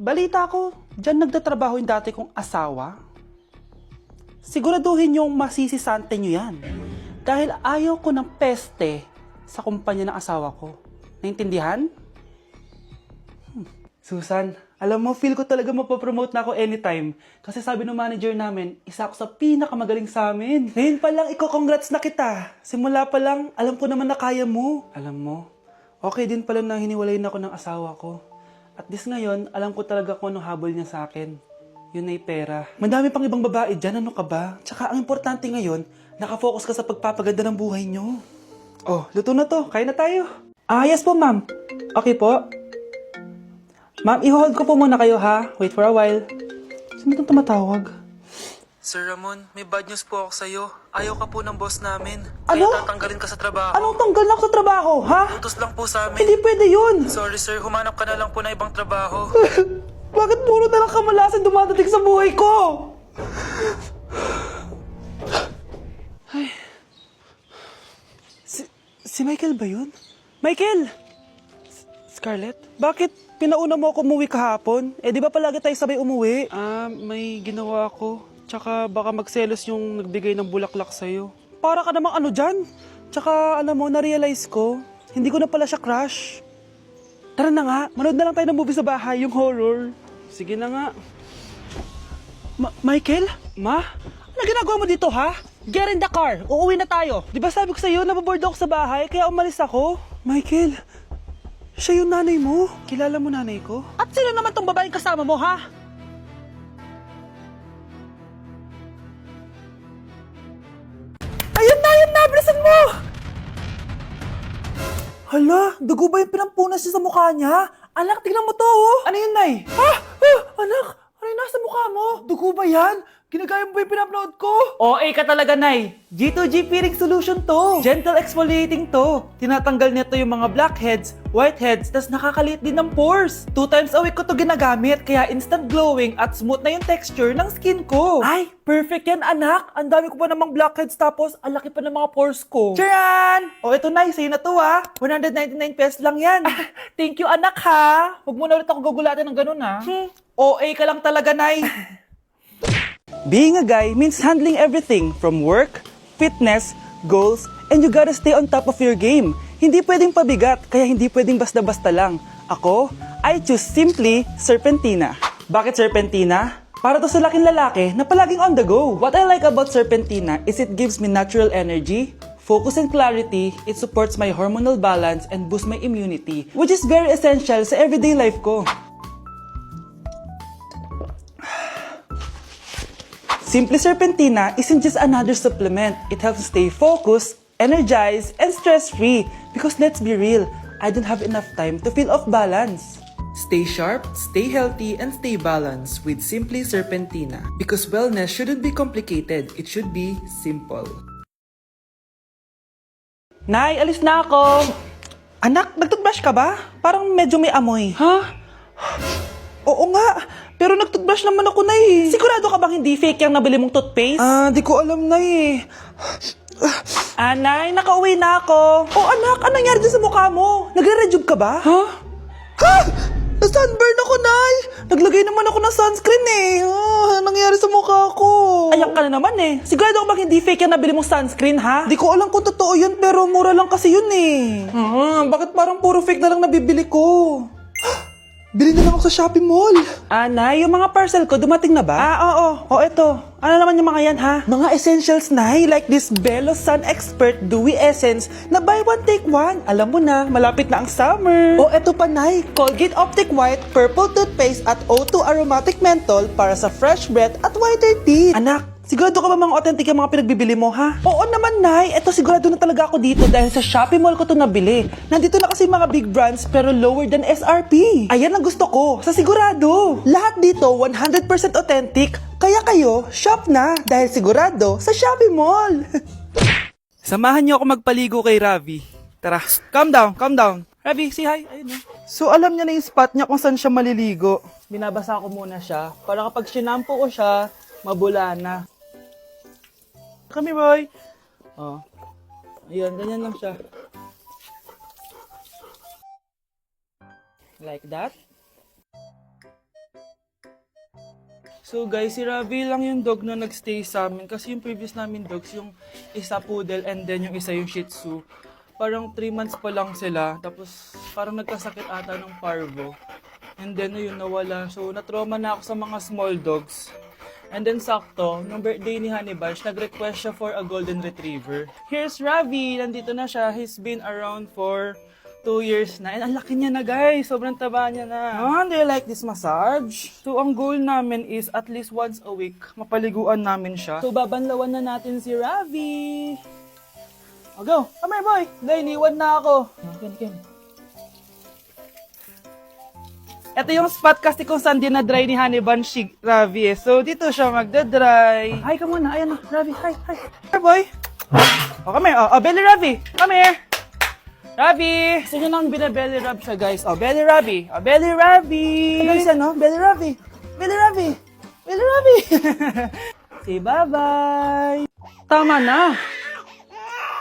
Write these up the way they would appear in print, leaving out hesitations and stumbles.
Balita ko, dyan nagtatrabaho yung dati kong asawa. Siguraduhin yung masisisante nyo yan. Dahil ayaw ko ng peste sa kumpanya ng asawa ko. Naintindihan? Susan, alam mo, feel ko talaga mapapromote na ako anytime. Kasi sabi ng manager namin, isa ako sa pinakamagaling sa amin. Ngayon pa lang, congrats na kita. Simula pa lang, alam ko naman na kaya mo. Alam mo, okay din pala na hiniwalayin ako ng asawa ko. At this ngayon, alam ko talaga kung anong habol niya sa akin. Yun ay pera. Madami pang ibang babae dyan, ano ka ba? Tsaka ang importante ngayon, nakafocus ka sa pagpapaganda ng buhay nyo. Oh, luto na to. Kain na tayo. Ah, yes po, ma'am. Okay po. Ma'am, i-hold ko po muna kayo, ha? Wait for a while. Sino itong tumatawag? Sir Ramon, may bad news po ako sa'yo. Ayaw ka po ng boss namin. Ano? Kaya tatanggalin ka sa trabaho. Anong tanggal na ako sa trabaho, ha? Utos lang po sa amin. Hindi pwede yun. Sorry sir, humanap ka na lang po na ibang trabaho. Bakit puro na lang kamalasan dumadating sa buhay ko? Ay. Si Michael ba yun? Michael! Scarlett? Bakit pinauna mo ako umuwi kahapon? Eh, di ba palagi tayo sabay umuwi? May ginawa ako. Tsaka baka magselos yung nagbigay ng bulaklak sa'yo. Para ka namang ano dyan? Tsaka alam mo, na-realize ko, hindi ko na pala siya crush. Tara na nga, manood na lang tayo ng movie sa bahay, yung horror. Sige na nga. Michael? Ma? Ano ginagawa mo dito, ha? Get in the car, uuwi na tayo. Di ba sabi ko sa'yo, nababoard ako sa bahay, kaya umalis ako? Michael, siya yung nanay mo. Kilala mo nanay ko? At sino naman tong babaeng kasama mo, ha? Ayun na, bilisan mo! Hala, dugo ba yung pinampunas niya sa mukha niya? Anak, tingnan mo to, oh! Ano yun, Nay? Ha? Anak, ano yung nasa mukha mo? Dugo ba yan? Ginagaya mo ba yung pinupload ko? OA ka talaga, Nay. G2G Peeling Solution to. Gentle exfoliating to. Tinatanggal nito yung mga blackheads, whiteheads, tas nakakaliit din ng pores. 2 times a week ko to ginagamit, kaya instant glowing at smooth na yung texture ng skin ko. Ay, perfect yan, anak. Ang dami ko pa namang blackheads, tapos ang laki pa ng mga pores ko. Charan! O, ito, Nay, sa'yo na to, ha. 199 pesos lang yan. Thank you, anak, ha. Huwag mo na ulit ako gugulatin ng ganun, ha. OA ka lang talaga, Nay. Being a guy means handling everything from work, fitness, goals, and you gotta stay on top of your game. Hindi pwedeng pabigat, kaya hindi pwedeng basta-basta lang. Ako, I choose simply Serpentina. Bakit Serpentina? Para to sa laking lalaki na palaging on the go. What I like about Serpentina is it gives me natural energy, focus and clarity, it supports my hormonal balance and boosts my immunity, which is very essential sa everyday life ko. Simply Serpentina isn't just another supplement. It helps stay focused, energized, and stress-free. Because let's be real, I don't have enough time to feel off balance. Stay sharp, stay healthy, and stay balanced with Simply Serpentina. Because wellness shouldn't be complicated, it should be simple. Nay, alis na ako. Anak, nagtoothbrush ka ba? Parang medyo may amoy. Ha? Oo nga, pero nagtoothbrush naman ako, Nay. Sigurado ka bang hindi fake yung nabili mong toothpaste? Di ko alam, Nay. Nay, nakauwi na ako. Oh, anak, anong nangyari dyan sa mukha mo? Nagre-rejuve ka ba? Ha? Na-sunburn ako, Nay. Naglagay naman ako ng sunscreen eh. Anong nangyari sa mukha ko? Ayak ka na naman eh. Sigurado ka bang hindi fake yung nabili mong sunscreen, ha? Di ko alam kung totoo yun, pero mura lang kasi yun eh. Bakit parang puro fake na lang nabibili ko? Bili na lang ako sa Shopee Mall. Nay, yung mga parcel ko, dumating na ba? Oo. O, eto. Ano naman yung mga yan, ha? Mga essentials, Nay, like this Belo Sun Expert Dewy Essence na buy one, take one. Alam mo na, malapit na ang summer. O, eto pa, Nay. Colgate Optic White Purple Toothpaste at O2 Aromatic Menthol para sa fresh breath at whiter teeth. Anak, sigurado ka ba mga authentic yung mga pinagbibili mo, ha? Oo naman, Nay. Eto, sigurado na talaga ako dito dahil sa Shopee Mall ko to nabili. Nandito na kasi mga big brands pero lower than SRP. Ayan ang gusto ko, sa sigurado. Lahat dito 100% authentic, kaya kayo, shop na dahil sigurado sa Shopee Mall. Samahan niyo ako magpaligo kay Ravi. Tara, calm down. Ravi, say hi. Ayun na. So alam niya na yung spot niya kung saan siya maliligo. Binabasa ko muna siya para kapag sinampo ko siya, mabula na. Kami, boy. Oh. Ayun, ganyan lang siya. Like that. So guys, si Ravi lang yung dog na nagstay sa amin kasi yung previous namin dogs, yung isa poodle and then yung isa yung shih tzu. Parang 3 months pa lang sila, tapos parang nagkasakit ata ng parvo. And then yun, nawala. So natrauma na ako sa mga small dogs. And then sakto, nung birthday ni Honey Bunch, nag-request siya for a golden retriever. Here's Ravi, nandito na siya. He's been around for 2 years na. And ang laki niya na guys, sobrang taba niya na. Do you like this massage? So ang goal namin is at least once a week, mapaliguan namin siya. So babanlawan na natin si Ravi. O go, come here boy. Dahil iniwan na ako. Ken. Ito yung spot kasi kung saan dinadry ni Honey Bunch si Ravi eh. So dito siya magdadry. Hi ka muna, ayan na, Ravi, hi. Here boy. O come here, belly Ravi, come here. Ravi! Gusto nyo lang binabelly rub siya, guys. Belly Ravi. Belly Ravi! Guys, ano? Belly Ravi. Belly Ravi. Belly Ravi. Say bye-bye. Tama na.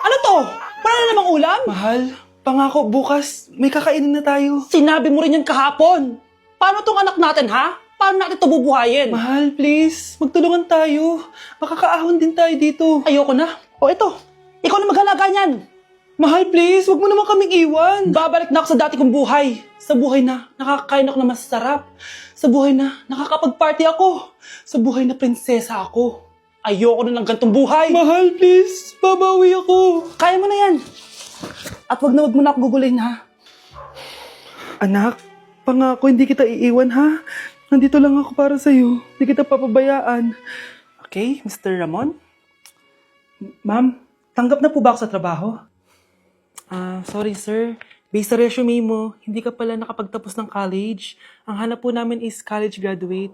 Ano to? Wala na namang ulam? Mahal, pangako bukas may kakainin na tayo. Sinabi mo rin yan kahapon. Paano tong anak natin, ha? Paano natin ito bubuhayin? Mahal, please. Magtulungan tayo. Makakaahon din tayo dito. Ayoko na. O ito, ikaw na maghalaga niyan. Mahal, please. Huwag mo naman kaming iwan. Babalik na ako sa dati kong buhay. Sa buhay na nakakain ako na masarap. Sa buhay na nakakapag-party ako. Sa buhay na prinsesa ako. Ayoko na ng gantong buhay. Mahal, please. Babawi ako. Kaya mo na yan. At wag mo na ako gugulin, ha? Anak, pangako hindi kita iiwan, ha? Nandito lang ako para sa'yo. Hindi kita papabayaan. Okay, Mr. Ramon? Ma'am, tanggap na po ba ako sa trabaho? Sorry sir. Based sa resume mo, hindi ka pala nakapagtapos ng college. Ang hanap po namin is college graduate.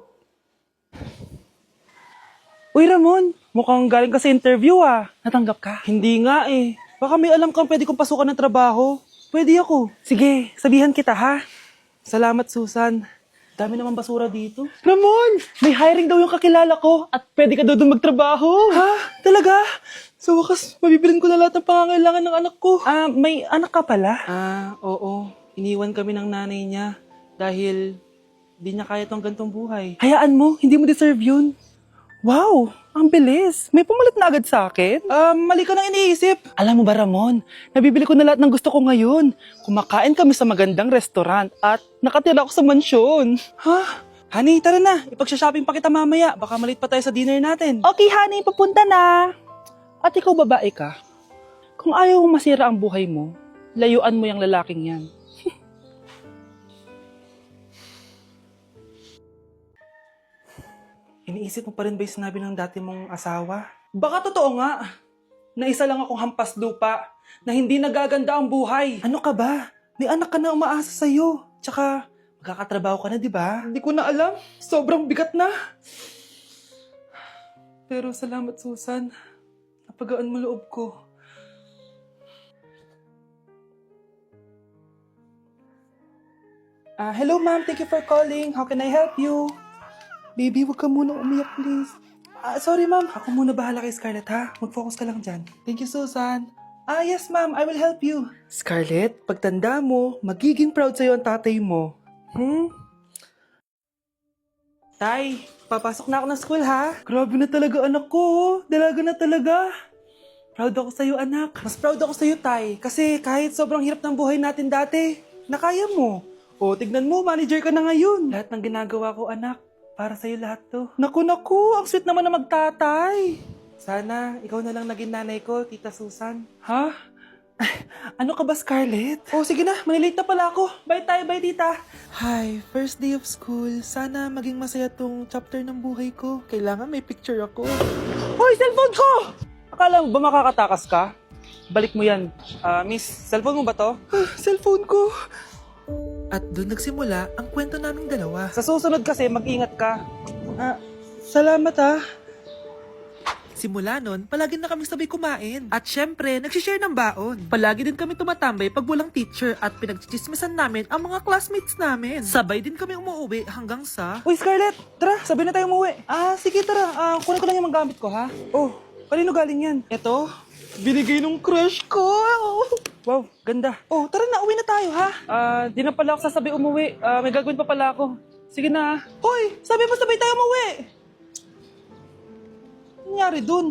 Uy Ramon, mukhang galing ka sa interview ah. Natanggap ka? Hindi nga eh. Baka may alam kang pwede kong pasukan ng trabaho. Pwede ako. Sige, sabihan kita ha. Salamat Susan. Dami naman basura dito. Ramon, may hiring daw yung kakilala ko at pwede ka daw doon magtrabaho. Ha? Talaga? Sa wakas, mabibilin ko na lahat ng pangangailangan ng anak ko. May anak ka pala? Oo. Iniwan kami ng nanay niya dahil di niya kaya tong gantong buhay. Hayaan mo, hindi mo deserve yun. Wow, ang bilis. May pumalit na agad sa akin? Mali ka nang iniisip. Alam mo ba Ramon, nabibili ko na lahat ng gusto ko ngayon. Kumakain kami sa magandang restaurant at nakatira ako sa mansyon. Ha? Honey, tara na. Ipag-shopping pa kita mamaya. Baka malit pa tayo sa dinner natin. Okay, honey, papunta na. At ikaw babae ka, kung ayaw mong masira ang buhay mo, layuan mo yung lalaking yan. Iniisip mo pa rin ba yung sinabi ng dati mong asawa? Baka totoo nga, na isa lang akong hampas lupa, na hindi nagaganda ang buhay. Ano ka ba? May anak ka na umaasa sa'yo. Tsaka, magkakatrabaho ka na, di ba? Hindi ko na alam. Sobrang bigat na. Pero salamat, Susan. Napagaan mo loob ko. Hello ma'am, thank you for calling. How can I help you? Baby, huwag ka muna umiyak please. Sorry ma'am, ako muna bahala kay Scarlett ha. Mag-focus ka lang dyan. Thank you Susan. Yes ma'am, I will help you. Scarlett, pagtanda mo, magiging proud sa'yo ang tatay mo. Tay, papasok na ako ng school ha. Grabe na talaga anak ko. Dalaga na talaga. Proud ako sa'yo anak. Mas proud ako sa'yo tay. Kasi kahit sobrang hirap ng buhay natin dati, nakaya mo. O tignan mo, manager ka na ngayon. Lahat ng ginagawa ko anak, para sa'yo lahat to. Naku, ang sweet naman na magtatay. Sana ikaw na lang naging nanay ko, Tita Susan. Ha? Ano ka ba, Scarlett? Sige na, malilate na pala ako. Bye tayo, bye tita. Hi, first day of school. Sana maging masaya tong chapter ng buhay ko. Kailangan may picture ako. Hoy, cellphone ko! Akala mo ba makakatakas ka? Balik mo yan. Miss, cellphone mo ba to? Cellphone ko. At doon nagsimula ang kwento naming dalawa. Sa susunod kasi, mag-ingat ka. Salamat Simula nun, palagi na kami sabay kumain. At syempre, nagsishare ng baon. Palagi din kami tumatambay pag walang teacher at pinagchichismisan namin ang mga classmates namin. Sabay din kami umuwi hanggang sa... Uy, Scarlett! Tara, sabay na tayo umuwi. Sige tara. Kunin ko lang yung mga gamit ko, ha? Kanino galing yan? Ito, binigay nung crush ko. Wow, ganda. Tara na, uwi na tayo, ha? Di na pala ako sasabay umuwi. May gagawin pa pala ako. Sige na. Hoy, sabi mo sabay tayo umuwi. nangyari dun?